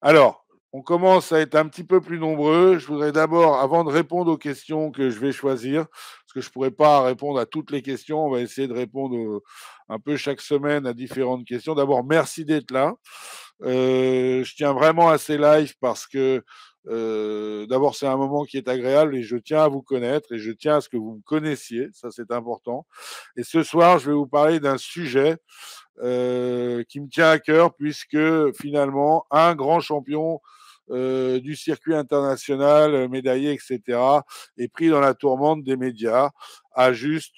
Alors, on commence à être un petit peu plus nombreux. Je voudrais d'abord, avant de répondre aux questions que je vais choisir, parce que je ne pourrais pas répondre à toutes les questions, on va essayer de répondre un peu chaque semaine à différentes questions. D'abord, merci d'être là. Je tiens vraiment à ces lives parce que d'abord, c'est un moment qui est agréable et je tiens à vous connaître et je tiens à ce que vous me connaissiez. Ça, c'est important. Et ce soir, je vais vous parler d'un sujet qui me tient à cœur puisque finalement, un grand champion du circuit international, médaillé, etc., est pris dans la tourmente des médias, à juste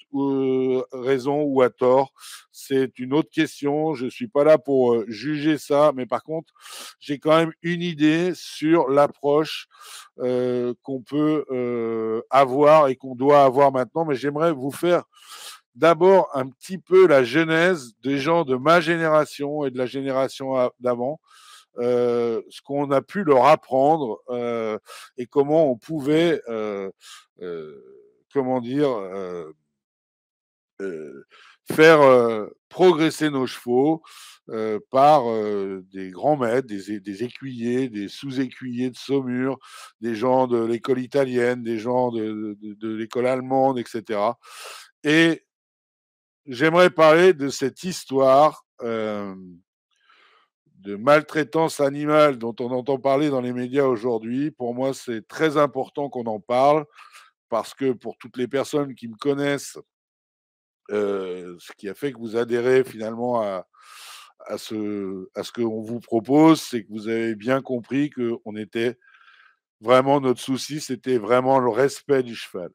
raison ou à tort. C'est une autre question. Je ne suis pas là pour juger ça, mais par contre, j'ai quand même une idée sur l'approche qu'on peut avoir et qu'on doit avoir maintenant. Mais j'aimerais vous faire d'abord un petit peu la genèse des gens de ma génération et de la génération d'avant, ce qu'on a pu leur apprendre et comment on pouvait, euh, comment dire, euh, faire progresser nos chevaux par des grands maîtres, des écuyers, des sous-écuyers de Saumur, des gens de l'école italienne, des gens de l'école allemande, etc. Et j'aimerais parler de cette histoire de maltraitance animale dont on entend parler dans les médias aujourd'hui. Pour moi, c'est très important qu'on en parle parce que pour toutes les personnes qui me connaissent, ce qui a fait que vous adhérez finalement à ce qu'on vous propose, c'est que vous avez bien compris qu'on était vraiment, notre souci, c'était vraiment le respect du cheval.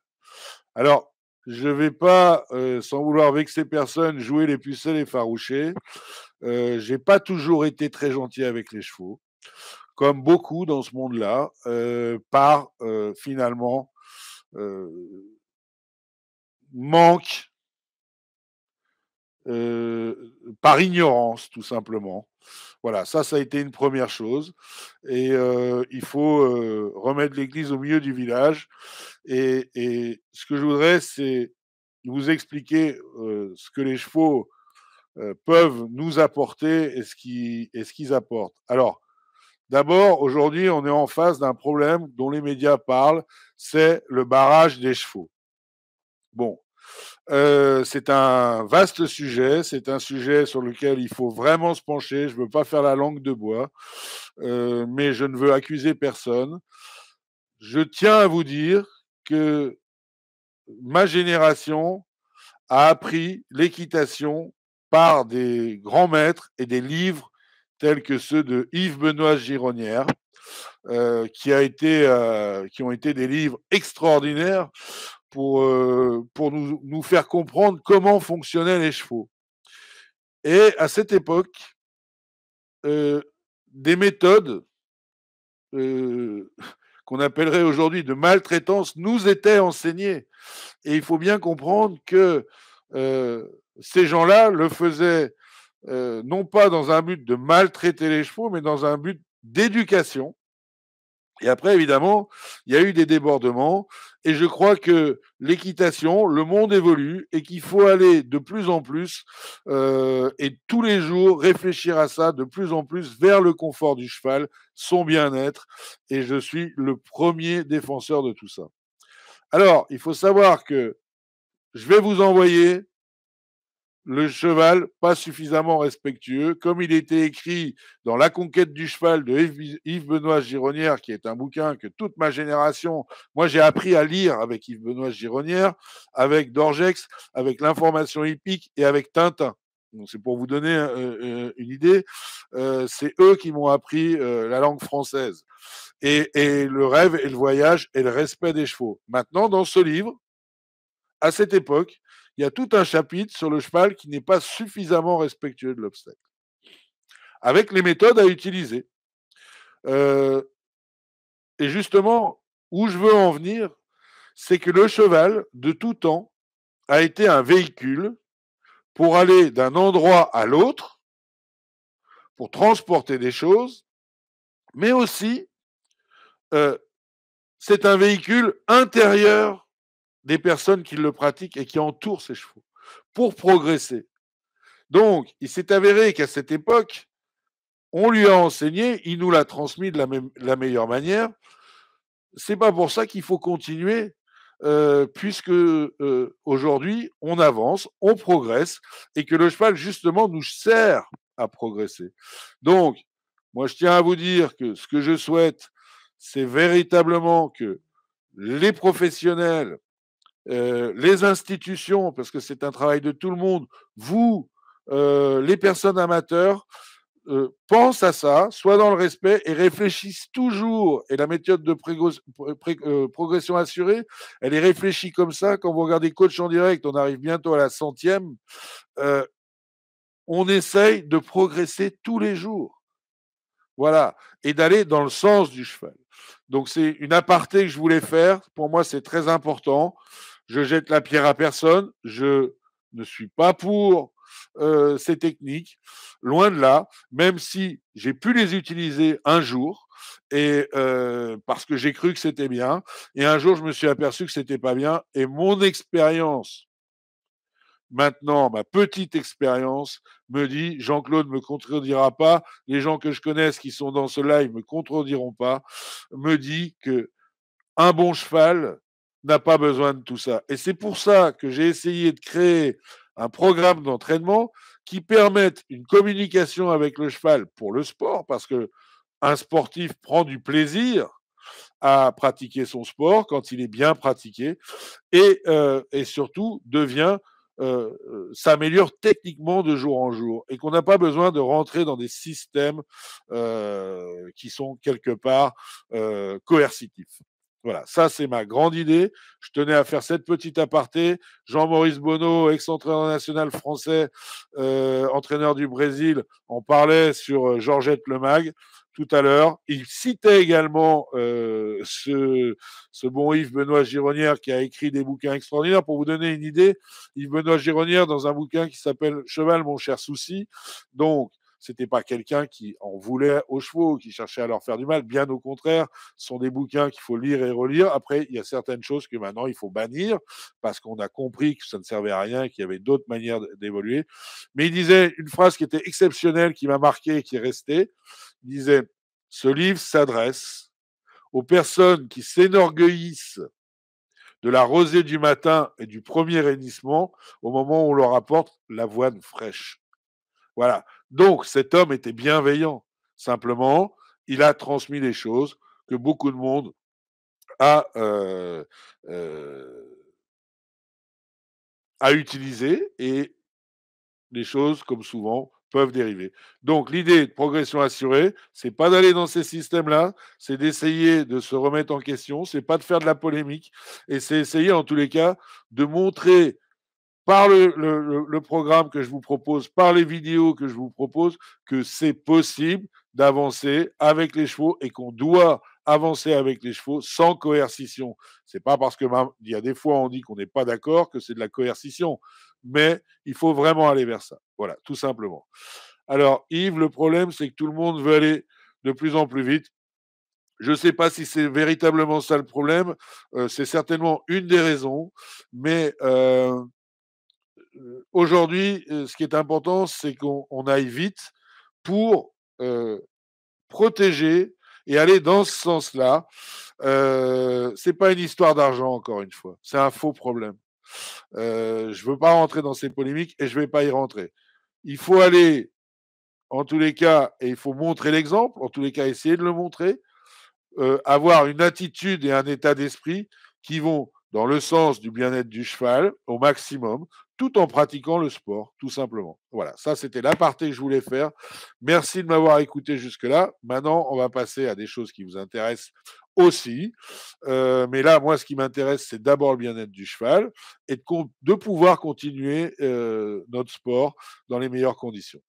Alors, je ne vais pas, sans vouloir vexer personne, jouer les pucelles effarouchées. J'ai pas toujours été très gentil avec les chevaux, comme beaucoup dans ce monde-là, par finalement euh, manque, euh, par ignorance, tout simplement. Voilà, ça a été une première chose. Et il faut remettre l'église au milieu du village. Et ce que je voudrais, c'est vous expliquer ce que les chevaux peuvent nous apporter et ce qu'ils apportent. Alors, d'abord, aujourd'hui, on est en face d'un problème dont les médias parlent, c'est le barrage des chevaux. Bon, c'est un vaste sujet, c'est un sujet sur lequel il faut vraiment se pencher. Je ne veux pas faire la langue de bois, mais je ne veux accuser personne. Je tiens à vous dire que ma génération a appris l'équitation par des grands maîtres et des livres tels que ceux de Yves-Benoît Gironnière, qui ont été des livres extraordinaires pour nous faire comprendre comment fonctionnaient les chevaux. Et à cette époque, euh, des méthodes euh, qu'on appellerait aujourd'hui de maltraitance nous étaient enseignées. Et il faut bien comprendre que euh, ces gens-là le faisaient non pas dans un but de maltraiter les chevaux, mais dans un but d'éducation. Et après, évidemment, il y a eu des débordements. Et je crois que l'équitation, le monde évolue et qu'il faut aller de plus en plus et tous les jours réfléchir à ça de plus en plus vers le confort du cheval, son bien-être. Et je suis le premier défenseur de tout ça. Alors, il faut savoir que je vais vous envoyer le cheval pas suffisamment respectueux, comme il était écrit dans La conquête du cheval de Yves-Benoît Gironnière, qui est un bouquin que toute ma génération, moi j'ai appris à lire avec Yves-Benoît Gironnière, avec Dorgex, avec l'information hippique et avec Tintin. Donc c'est pour vous donner une idée. C'est eux qui m'ont appris la langue française. Et le rêve et le voyage et le respect des chevaux. Maintenant, dans ce livre, à cette époque, il y a tout un chapitre sur le cheval qui n'est pas suffisamment respectueux de l'obstacle, avec les méthodes à utiliser. Euh, et justement, où je veux en venir, c'est que le cheval, de tout temps, a été un véhicule pour aller d'un endroit à l'autre, pour transporter des choses, mais aussi, euh, c'est un véhicule intérieur des personnes qui le pratiquent et qui entourent ces chevaux, pour progresser. Donc, il s'est avéré qu'à cette époque, On lui a enseigné, il nous l'a transmis de la meilleure manière. C'est pas pour ça qu'il faut continuer, puisque aujourd'hui, on avance, on progresse et que le cheval, justement, nous sert à progresser. Donc, moi, je tiens à vous dire que ce que je souhaite, c'est véritablement que les professionnels, les institutions, parce que c'est un travail de tout le monde, vous, les personnes amateurs, pensent à ça, soient dans le respect et réfléchissent toujours. Et la méthode de progression assurée, elle est réfléchie comme ça. Quand vous regardez Coach en direct, on arrive bientôt à la 100e. euh, on essaye de progresser tous les jours. Voilà. Et d'aller dans le sens du cheval. Donc, c'est une aparté que je voulais faire. Pour moi, c'est très important. Je jette la pierre à personne. Je ne suis pas pour ces techniques. Loin de là, même si j'ai pu les utiliser un jour, et parce que j'ai cru que c'était bien. Et un jour, je me suis aperçu que c'était pas bien. Et mon expérience, maintenant, ma petite expérience me dit, Jean-Claude ne me contredira pas, les gens que je connaisse qui sont dans ce live ne me contrediront pas, me dit que un bon cheval n'a pas besoin de tout ça. Et c'est pour ça que j'ai essayé de créer un programme d'entraînement qui permette une communication avec le cheval pour le sport, parce que un sportif prend du plaisir à pratiquer son sport quand il est bien pratiqué et surtout s'améliore techniquement de jour en jour et qu'on n'a pas besoin de rentrer dans des systèmes qui sont quelque part coercitifs. Voilà, ça c'est ma grande idée. Je tenais à faire cette petite aparté. Jean-Maurice Bonneau, ex-entraîneur national français, entraîneur du Brésil, en parlait sur Georgette Lemag tout à l'heure. Il citait également ce bon Yves Benoît Gironnière qui a écrit des bouquins extraordinaires. Pour vous donner une idée, Yves Benoît Gironnière, dans un bouquin qui s'appelle Cheval, mon cher souci, donc c'était pas quelqu'un qui en voulait aux chevaux, qui cherchait à leur faire du mal. Bien au contraire, ce sont des bouquins qu'il faut lire et relire. Après, il y a certaines choses que maintenant il faut bannir parce qu'on a compris que ça ne servait à rien, qu'il y avait d'autres manières d'évoluer. Mais il disait une phrase qui était exceptionnelle, qui m'a marqué et qui est restée. Il disait, ce livre s'adresse aux personnes qui s'enorgueillissent de la rosée du matin et du premier hennissement au moment où on leur apporte l'avoine fraîche. Voilà. Donc, cet homme était bienveillant. Simplement, il a transmis des choses que beaucoup de monde a, a utilisées et les choses, comme souvent, peuvent dériver. Donc, l'idée de progression assurée, c'est pas d'aller dans ces systèmes-là, c'est d'essayer de se remettre en question, c'est pas de faire de la polémique, et c'est essayer, en tous les cas, de montrer par le programme que je vous propose, par les vidéos que je vous propose, que c'est possible d'avancer avec les chevaux et qu'on doit avancer avec les chevaux sans coercition. C'est pas parce que il y a des fois on dit qu'on n'est pas d'accord que c'est de la coercition, mais il faut vraiment aller vers ça. Voilà, tout simplement. Alors Yves, le problème c'est que tout le monde veut aller de plus en plus vite. Je ne sais pas si c'est véritablement ça le problème. C'est certainement une des raisons, mais aujourd'hui, ce qui est important, c'est qu'on aille vite pour protéger et aller dans ce sens-là. C'est pas une histoire d'argent, encore une fois. C'est un faux problème. Je veux pas rentrer dans ces polémiques et je vais pas y rentrer. Il faut aller, en tous les cas, et il faut montrer l'exemple, en tous les cas, essayer de le montrer, avoir une attitude et un état d'esprit qui vont dans le sens du bien-être du cheval au maximum, tout en pratiquant le sport, tout simplement. Voilà, ça c'était l'aparté que je voulais faire. Merci de m'avoir écouté jusque-là. Maintenant, on va passer à des choses qui vous intéressent aussi. Mais là, moi, ce qui m'intéresse, c'est d'abord le bien-être du cheval et de pouvoir continuer notre sport dans les meilleures conditions.